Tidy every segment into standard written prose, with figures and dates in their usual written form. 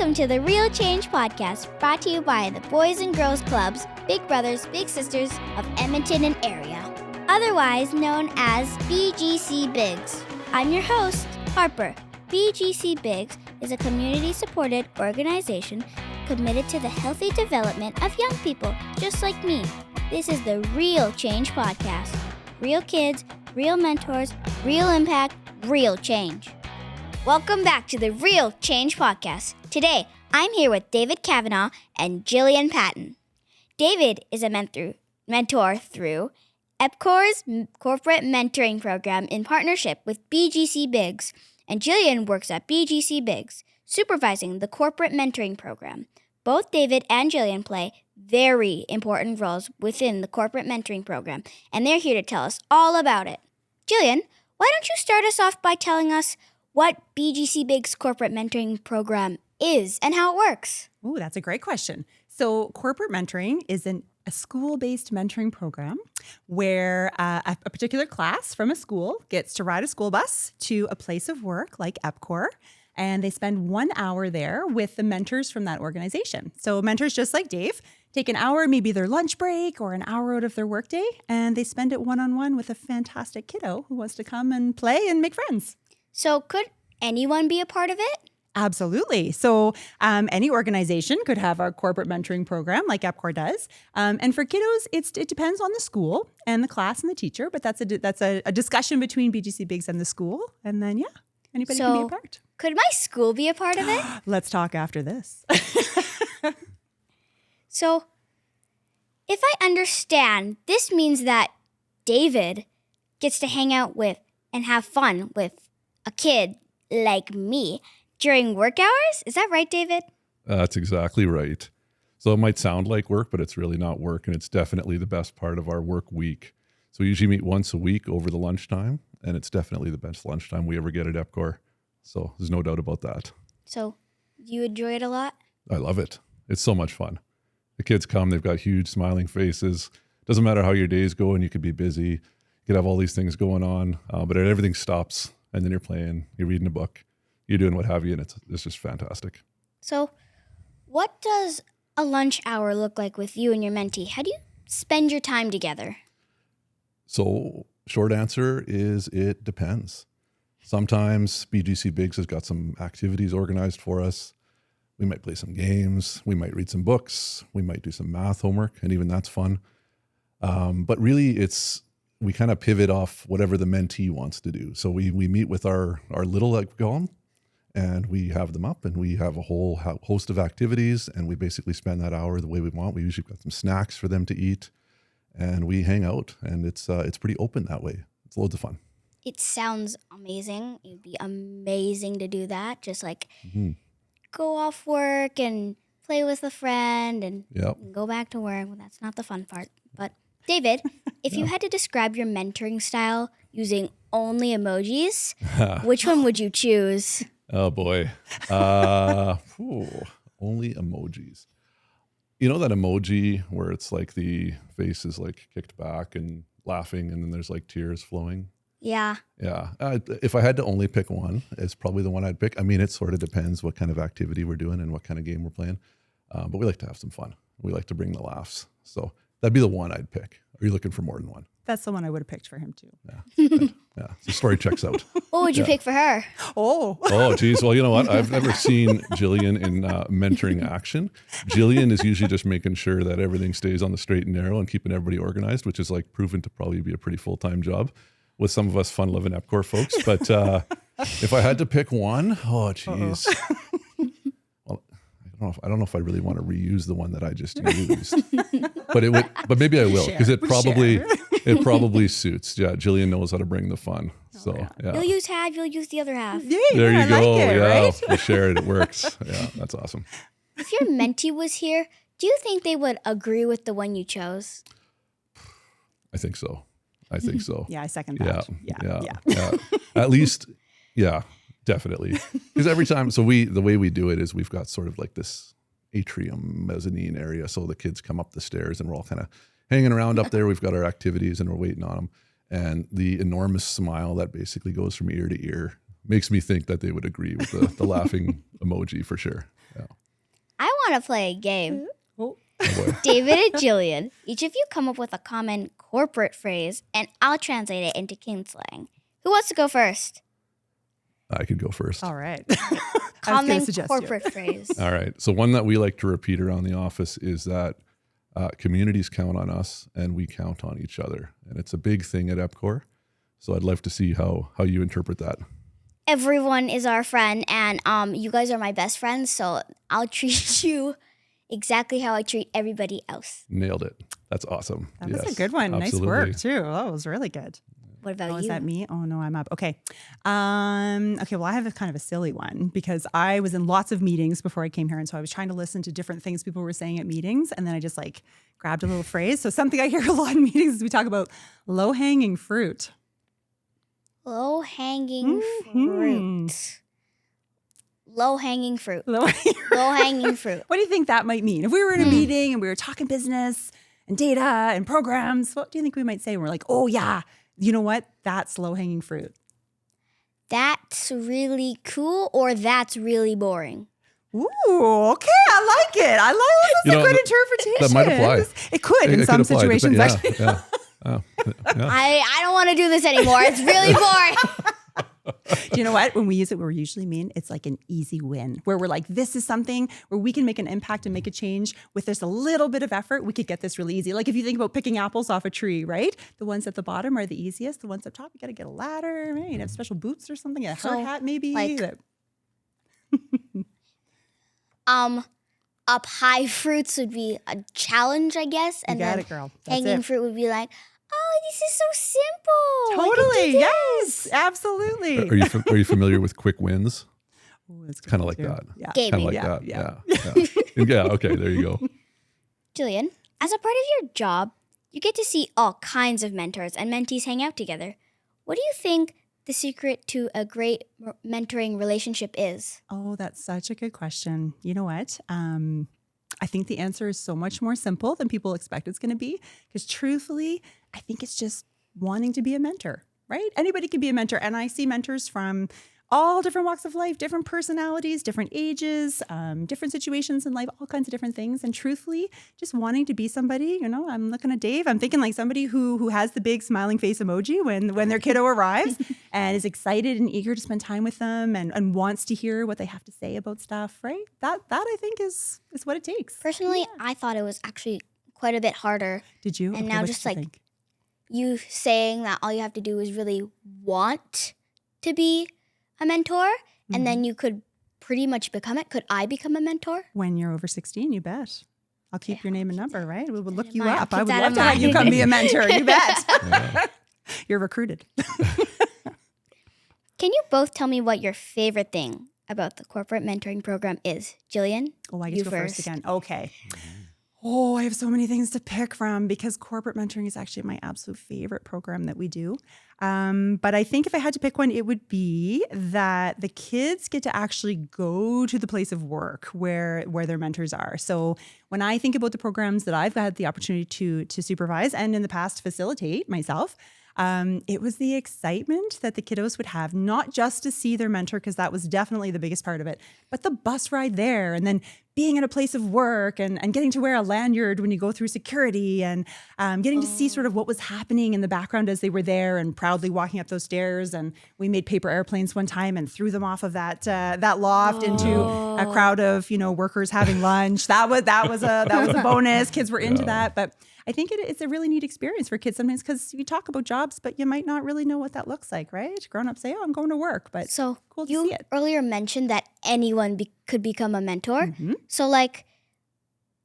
Welcome to the Real Change Podcast, brought to you by the Boys and Girls Clubs, Big Brothers, Big Sisters of Edmonton and area, otherwise known as BGCBigs. I'm your host, Harper. BGCBigs is a community-supported organization committed to the healthy development of young people just like me. This is the Real Change Podcast. Real kids, real mentors, real impact, real change. Welcome back to the Real Change Podcast. Today, I'm here with David Kavanagh and Gillian Patton. David is a mentor through EPCOR's Corporate Mentoring Program in partnership with BGCBigs, and Gillian works at BGCBigs, supervising the Corporate Mentoring Program. Both David and Gillian play very important roles within the Corporate Mentoring Program, and they're here to tell us all about it. Gillian, why don't you start us off by telling us what BGCBigs Corporate Mentoring Program is and how it works? Ooh, that's a great question. So corporate mentoring is a school-based mentoring program where a particular class from a school gets to ride a school bus to a place of work like EPCOR, and they spend 1 hour there with the mentors from that organization. So mentors just like Dave take an hour, maybe their lunch break or an hour out of their workday, and they spend it one-on-one with a fantastic kiddo who wants to come and play and make friends. So could anyone be a part of it? Absolutely. So any organization could have a corporate mentoring program like EPCOR does. And for kiddos, it depends on the school and the class and the teacher, but that's a discussion between BGCBigs and the school. And then, anybody can be a part. Could my school be a part of it? Let's talk after this. So if I understand, this means that David gets to hang out with and have fun with a kid like me during work hours? Is that right, David? That's exactly right. So it might sound like work, but it's really not work, and it's definitely the best part of our work week. So we usually meet once a week over the lunchtime, and it's definitely the best lunchtime we ever get at EPCOR. So there's no doubt about that. So you enjoy it a lot? I love it. It's so much fun. The kids come, they've got huge smiling faces. Doesn't matter how your day's going, you could be busy. You could have all these things going on, but everything stops. And then you're playing, you're reading a book, you're doing what have you, and it's just fantastic. So what does a lunch hour look like with you and your mentee? How do you spend your time together? So short answer is it depends. Sometimes BGCBigs has got some activities organized for us. We might play some games, we might read some books, we might do some math homework, and even that's fun. But really we kind of pivot off whatever the mentee wants to do. So we meet with our little, like we call them, and we have them up, and we have a whole host of activities, and we basically spend that hour the way we want. We usually got some snacks for them to eat, and we hang out, and it's pretty open that way. It's loads of fun. It sounds amazing. It would be amazing to do that. Just like go off work and play with a friend and go back to work. Well, that's not the fun part, but David, if you had to describe your mentoring style using only emojis, which one would you choose? Oh, boy. Only emojis. You know that emoji where it's like the face is like kicked back and laughing and then there's like tears flowing? Yeah. Yeah. If I had to only pick one, it's probably the one I'd pick. I mean, it sort of depends what kind of activity we're doing and what kind of game we're playing. But we like to have some fun. We like to bring the laughs. So that'd be the one I'd pick. Are you looking for more than one? That's the one I would have picked for him too. Yeah. Yeah. The story checks out. What would you pick for her? Oh, geez. Well, you know what? I've never seen Gillian in mentoring action. Gillian is usually just making sure that everything stays on the straight and narrow and keeping everybody organized, which is like proven to probably be a pretty full-time job with some of us fun-loving EPCOR folks. But if I had to pick one, oh, geez. I don't know if I really want to reuse the one that I just used, but maybe I will because it probably suits. Yeah, Gillian knows how to bring the fun. So yeah. You'll use half, you'll use the other half. There you go. Like it, right? We share it. It works. Yeah, that's awesome. If your mentee was here, do you think they would agree with the one you chose? I think so. Yeah, I second that. Yeah. At least, yeah. Definitely. Because every time, the way we do it is we've got sort of like this atrium mezzanine area. So the kids come up the stairs and we're all kind of hanging around up there. We've got our activities and we're waiting on them. And the enormous smile that basically goes from ear to ear makes me think that they would agree with the laughing emoji for sure. I want to play a game. Oh. David and Gillian, each of you come up with a common corporate phrase, and I'll translate it into kin slang. Who wants to go first? I could go first. All right. Common corporate phrase. All right. So one that we like to repeat around the office is that communities count on us and we count on each other. And it's a big thing at EPCOR. So I'd love to see how you interpret that. Everyone is our friend, and you guys are my best friends, so I'll treat you exactly how I treat everybody else. Nailed it. That's awesome. That was a good one. Absolutely. Nice work, too. Oh, it was really good. What about you? Is that me? Oh, no, I'm up. Okay. Okay, well, I have a kind of a silly one because I was in lots of meetings before I came here. And so I was trying to listen to different things people were saying at meetings. And then I just like grabbed a little phrase. So something I hear a lot in meetings is we talk about low-hanging fruit. Low-hanging fruit. Low-hanging fruit. Low-hanging fruit. What do you think that might mean? If we were in a meeting and we were talking business and data and programs, what do you think we might say? And we're like, oh, yeah, you know what? That's low-hanging fruit. That's really cool, or that's really boring. Ooh, okay. I like it. I like that's a good interpretation. That might apply. It could in some situations. Yeah, actually. yeah. I don't want to do this anymore. It's really boring. Do you know what? When we use it, what we usually mean, it's like an easy win where we're like, this is something where we can make an impact and make a change with just a little bit of effort. We could get this really easy. Like if you think about picking apples off a tree, right? The ones at the bottom are the easiest. The ones up top, you got to get a ladder, maybe you have special boots or something, a hard hat maybe. Like, up high fruits would be a challenge, I guess. And you got then it, girl. That's hanging it. fruit would be like, oh, this is so simple. Totally. Yes, absolutely. Are you familiar with quick wins? Ooh, that's Kind of like too. that. Yeah. Gaming. Kind of like Yeah, that. yeah. Yeah. Yeah. Okay. There you go. Jillian, as a part of your job, you get to see all kinds of mentors and mentees hang out together. What do you think the secret to a great mentoring relationship is? Oh, that's such a good question. You know what? I think the answer is so much more simple than people expect it's going to be. Because truthfully, I think it's just wanting to be a mentor, right? Anybody can be a mentor. And I see mentors from all different walks of life, different personalities, different ages, different situations in life, all kinds of different things. And truthfully, just wanting to be somebody, you know, I'm looking at Dave, I'm thinking like somebody who has the big smiling face emoji when their kiddo arrives and is excited and eager to spend time with them and wants to hear what they have to say about stuff, right? That I think is what it takes. Personally, I thought it was actually quite a bit harder. Did you? And Okay, now what just did you like think? you saying that all you have to do is really want to be a mentor, and then you could pretty much become it. Could I become a mentor? When you're over 16, you bet. I'll keep your name and number, right? We will look in you mind. I'll up. keep I would that love in to have you mind. come be a mentor. You bet. Yeah. You're recruited. Can you both tell me what your favorite thing about the corporate mentoring program is? Jillian, Oh, I get you to go first again. Okay. Oh, I have so many things to pick from because corporate mentoring is actually my absolute favorite program that we do. But I think if I had to pick one, it would be that the kids get to actually go to the place of work where their mentors are. So when I think about the programs that I've had the opportunity to supervise and in the past facilitate myself, it was the excitement that the kiddos would have, not just to see their mentor, because that was definitely the biggest part of it, but the bus ride there and then being in a place of work and getting to wear a lanyard when you go through security and getting to see sort of what was happening in the background as they were there and proudly walking up those stairs. And we made paper airplanes one time and threw them off of that loft into a crowd of, workers having lunch. That was a bonus. Kids were into that. But I think it's a really neat experience for kids sometimes because you talk about jobs, but you might not really know what that looks like, right? Grown-ups say, oh, I'm going to work, but So cool to you see it. earlier mentioned that anyone could become a mentor. Mhm. So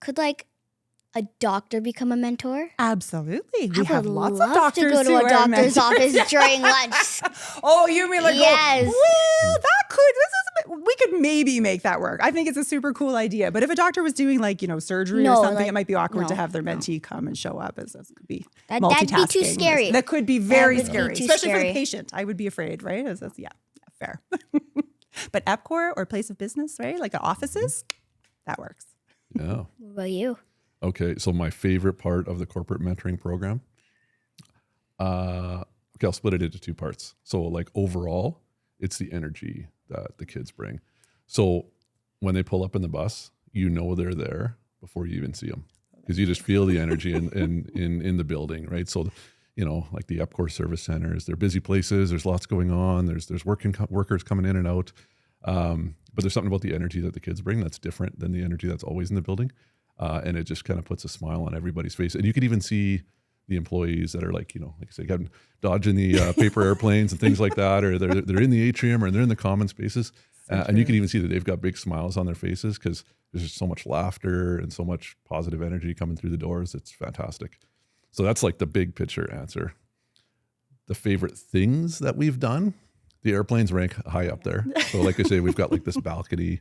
could a doctor become a mentor? Absolutely. I We have would lots of love doctors to go to who a are doctor's mentors. office during lunch. Oh, you mean like, Yes. well, that could, we could maybe make that work. I think it's a super cool idea. But if a doctor was doing surgery No, or something, like, it might be awkward no, to have their no. mentee come and show up. As could be That'd multitasking. be too scary. That could be very would be scary, too especially for scary. the patient. I would be afraid, right? Yeah, fair. But EPCOR or place of business, right? Like offices, that works. Yeah. What about you? Okay. So my favorite part of the corporate mentoring program. Okay, I'll split it into two parts. So overall, it's the energy that the kids bring. So when they pull up in the bus, you know they're there before you even see them, because you just feel the energy in the building, right? So, like the EPCOR service centers, they're busy places. There's lots going on. There's workers coming in and out. But there's something about the energy that the kids bring that's different than the energy that's always in the building. And it just kind of puts a smile on everybody's face. And you could even see the employees that are like I say, dodging the paper airplanes and things like that, or they're in the atrium or they're in the common spaces. And you can even see that they've got big smiles on their faces because there's just so much laughter and so much positive energy coming through the doors. It's fantastic. So that's like the big picture answer. The favorite things that we've done, the airplanes rank high up there. So like I say, we've got like this balcony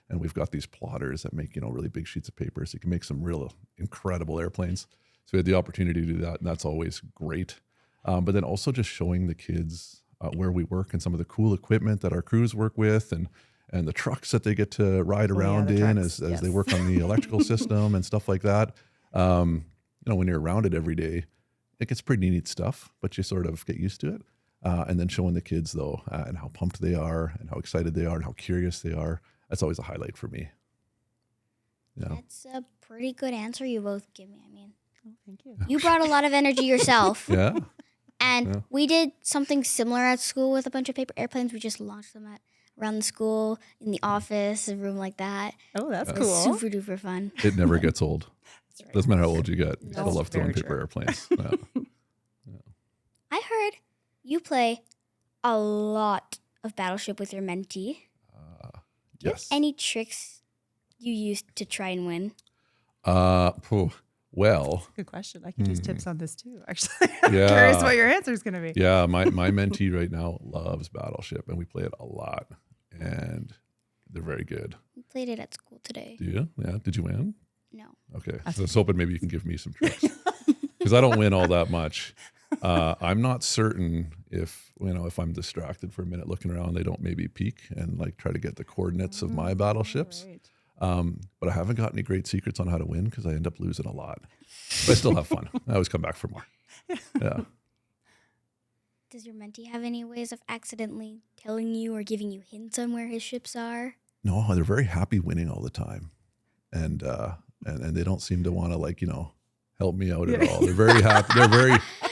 and we've got these plotters that make, really big sheets of paper. So you can make some real incredible airplanes. So we had the opportunity to do that, and that's always great. But then also just showing the kids where we work and some of the cool equipment that our crews work with, and the trucks that they get to ride around in as they work on the electrical system and stuff like that. When you're around it every day, it gets pretty neat stuff, but you sort of get used to it. And then showing the kids though, and how pumped they are and how excited they are and how curious they are. That's always a highlight for me. Yeah. That's a pretty good answer you both give me. Thank you. You brought a lot of energy yourself. Yeah. And we did something similar at school with a bunch of paper airplanes. We just launched them around the school, in the office, a room like that. Oh, that's It cool. was super duper fun. It never gets old. That's right. Doesn't matter how old you get. You No. still love throwing Very paper true. airplanes. Yeah. I heard you play a lot of Battleship with your mentee. Do you have Yes. any tricks you use to try and win? Well, Good question. I can use tips on this too, actually. I'm Yeah. curious what your answer is going to be. yeah, my mentee right now loves Battleship, and we play it a lot, and they're very good. We played it at school today. Do you? Yeah. Did you win? No. Okay. So I was hoping maybe you can give me some tricks, because I don't win all that much. I'm not certain if I'm distracted for a minute looking around, they don't maybe peek and like try to get the coordinates of my battleships. Right. But I haven't got any great secrets on how to win because I end up losing a lot. But I still have fun. I always come back for more. Yeah. Does your mentee have any ways of accidentally telling you or giving you hints on where his ships are? No, they're very happy winning all the time, and they don't seem to want to help me out at all. They're very happy.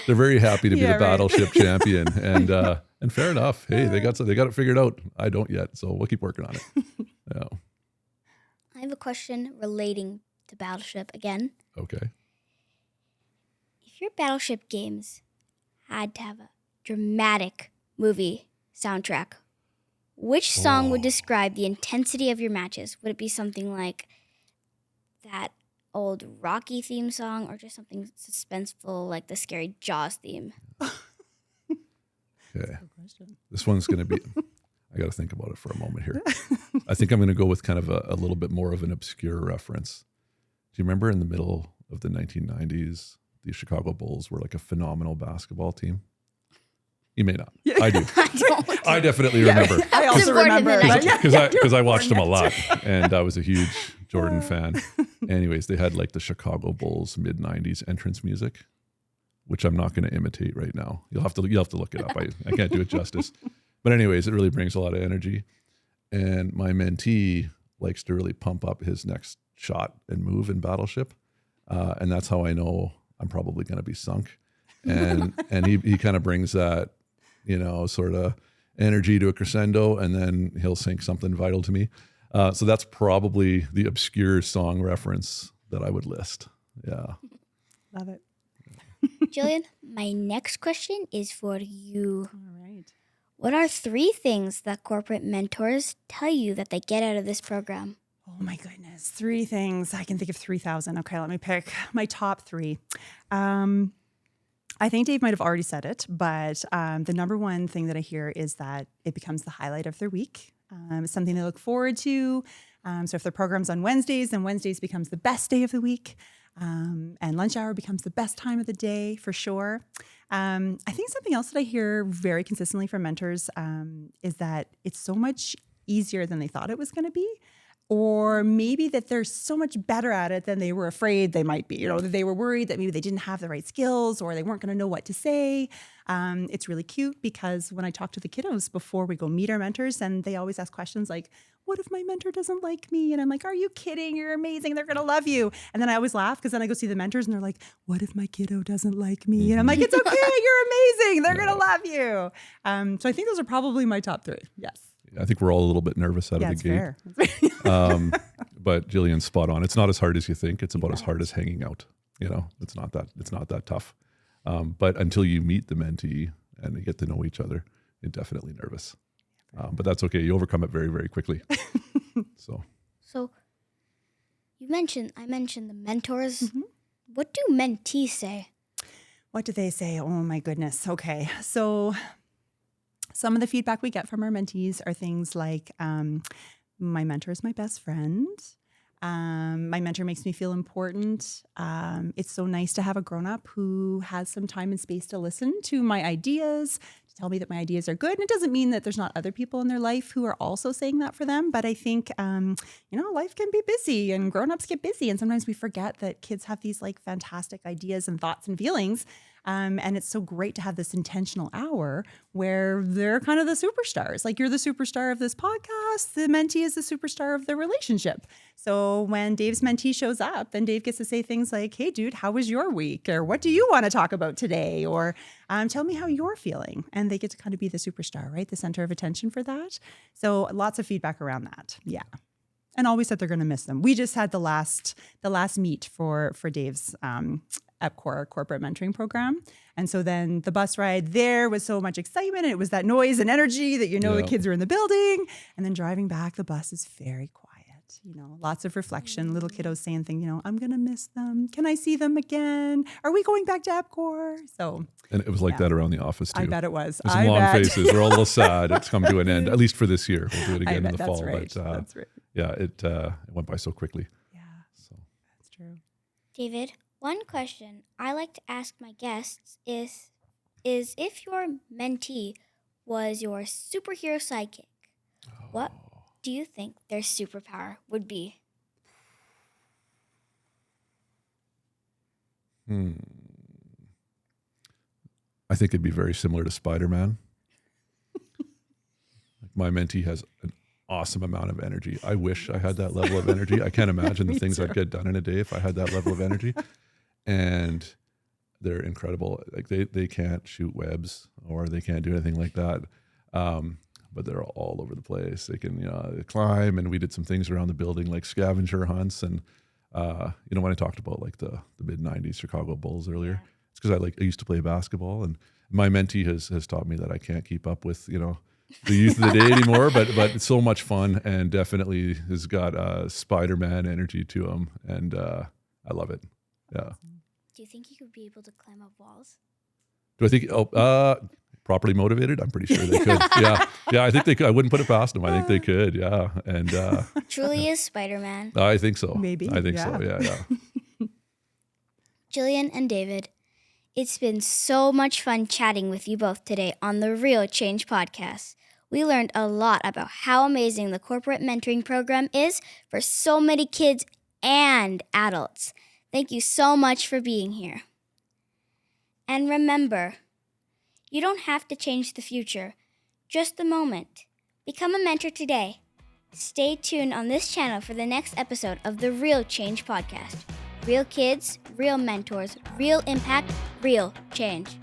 They're very happy to be the battleship champion, and fair enough. Hey, they got it figured out. I don't yet, so we'll keep working on it. Yeah. I have a question relating to Battleship again. Okay. If your Battleship games had to have a dramatic movie soundtrack, which song would describe the intensity of your matches? Would it be something like that old Rocky theme song, or just something suspenseful like the scary Jaws theme? Okay. Good question. This one's going to be. I got to think about it for a moment here. I think I'm going to go with kind of a little bit more of an obscure reference. Do you remember in the middle of the 1990s, the Chicago Bulls were like a phenomenal basketball team? You may not. I do. I definitely remember. I also important remember. than I Because I watched them a lot, and I was a huge Jordan fan. Anyways, they had like the Chicago Bulls mid-90s entrance music, which I'm not going to imitate right now. You'll have to look it up. I can't do it justice. But anyways, it really brings a lot of energy. And my mentee likes to really pump up his next shot and move in Battleship. And that's how I know I'm probably going to be sunk. And he kind of brings that, sort of energy to a crescendo, and then he'll sink something vital to me. So that's probably the obscure song reference that I would list. Yeah. Love it. Gillian, my next question is for you. All right. What are 3 things that corporate mentors tell you that they get out of this program? Oh my goodness. 3 things. I can think of 3,000. Okay, let me pick my top 3. I think Dave might have already said it, but the number one thing that I hear is that it becomes the highlight of their week. It's something they look forward to. So if their program's on Wednesdays, then Wednesdays becomes the best day of the week. And lunch hour becomes the best time of the day for sure. I think something else that I hear very consistently from mentors is that it's so much easier than they thought it was going to be, or maybe that they're so much better at it than they were afraid they might be. You know, that they were worried that maybe they didn't have the right skills or they weren't going to know what to say. It's really cute because when I talk to the kiddos before we go meet our mentors, and they always ask questions like, what if my mentor doesn't like me? And I'm like, are you kidding? You're amazing. They're going to love you. And then I always laugh because then I go see the mentors and they're like, what if my kiddo doesn't like me? And I'm like, it's okay. You're amazing. They're going to love you. So I think those are probably my top three. Yes. I think we're all a little bit nervous out of the gate. Fair. But Gillian's spot on. It's not as hard as you think. It's about as hard as hanging out. You know, it's not that tough. But until you meet the mentee and you get to know each other, you're definitely nervous. But that's okay. You overcome it very, very quickly. So I mentioned the mentors. Mm-hmm. What do mentees say? What do they say? Oh my goodness. Okay. So some of the feedback we get from our mentees are things like, my mentor is my best friend. My mentor makes me feel important. It's so nice to have a grown-up who has some time and space to listen to my ideas, to tell me that my ideas are good. And it doesn't mean that there's not other people in their life who are also saying that for them. But I think, life can be busy and grown-ups get busy. And sometimes we forget that kids have these like fantastic ideas and thoughts and feelings. And it's so great to have this intentional hour where they're kind of the superstars. Like, you're the superstar of this podcast. The mentee is the superstar of the relationship. So when Dave's mentee shows up, then Dave gets to say things like, hey, dude, how was your week? Or what do you want to talk about today? Or tell me how you're feeling. And they get to kind of be the superstar, right? The center of attention for that. So lots of feedback around that. Yeah. And always said they're going to miss them. We just had the last meet for Dave's EPCOR Corporate Mentoring Program. And so then the bus ride there was so much excitement. And it was that noise and energy that, the kids are in the building. And then driving back, the bus is very quiet. Lots of reflection, little kiddos saying things, I'm going to miss them. Can I see them again? Are we going back to EPCOR? So, and it was like that around the office too. I bet it was. There's some long faces. We're all a little sad. It's come to an end, at least for this year. We'll do it again in the fall. Right. But that's right. Yeah, it went by so quickly. Yeah, so that's true. David, one question I like to ask my guests is if your mentee was your superhero sidekick, what do you think their superpower would be? I think it'd be very similar to Spider-Man. My mentee has an awesome amount of energy. I wish I had that level of energy. I can't imagine the things I'd get done in a day if I had that level of energy. And they're incredible. Like they can't shoot webs or they can't do anything like that. But they're all over the place. They can climb, and we did some things around the building like scavenger hunts. And when I talked about like the mid-90s Chicago Bulls earlier, it's because I used to play basketball, and my mentee has taught me that I can't keep up with the youth of the day anymore. But it's so much fun, and definitely has got Spider-Man energy to him, and I love it. Yeah. Do you think you could be able to climb up walls? Do I think? Properly motivated, I'm pretty sure they could. Yeah, I think they could. I wouldn't put it past them. I think they could. Yeah, and truly is Spider-Man. I think so. Maybe. I think so. Yeah. Gillian and David, it's been so much fun chatting with you both today on the Real Change Podcast. We learned a lot about how amazing the corporate mentoring program is for so many kids and adults. Thank you so much for being here. And remember, you don't have to change the future, just the moment. Become a mentor today. Stay tuned on this channel for the next episode of the Real Change Podcast. Real kids, real mentors, real impact, real change.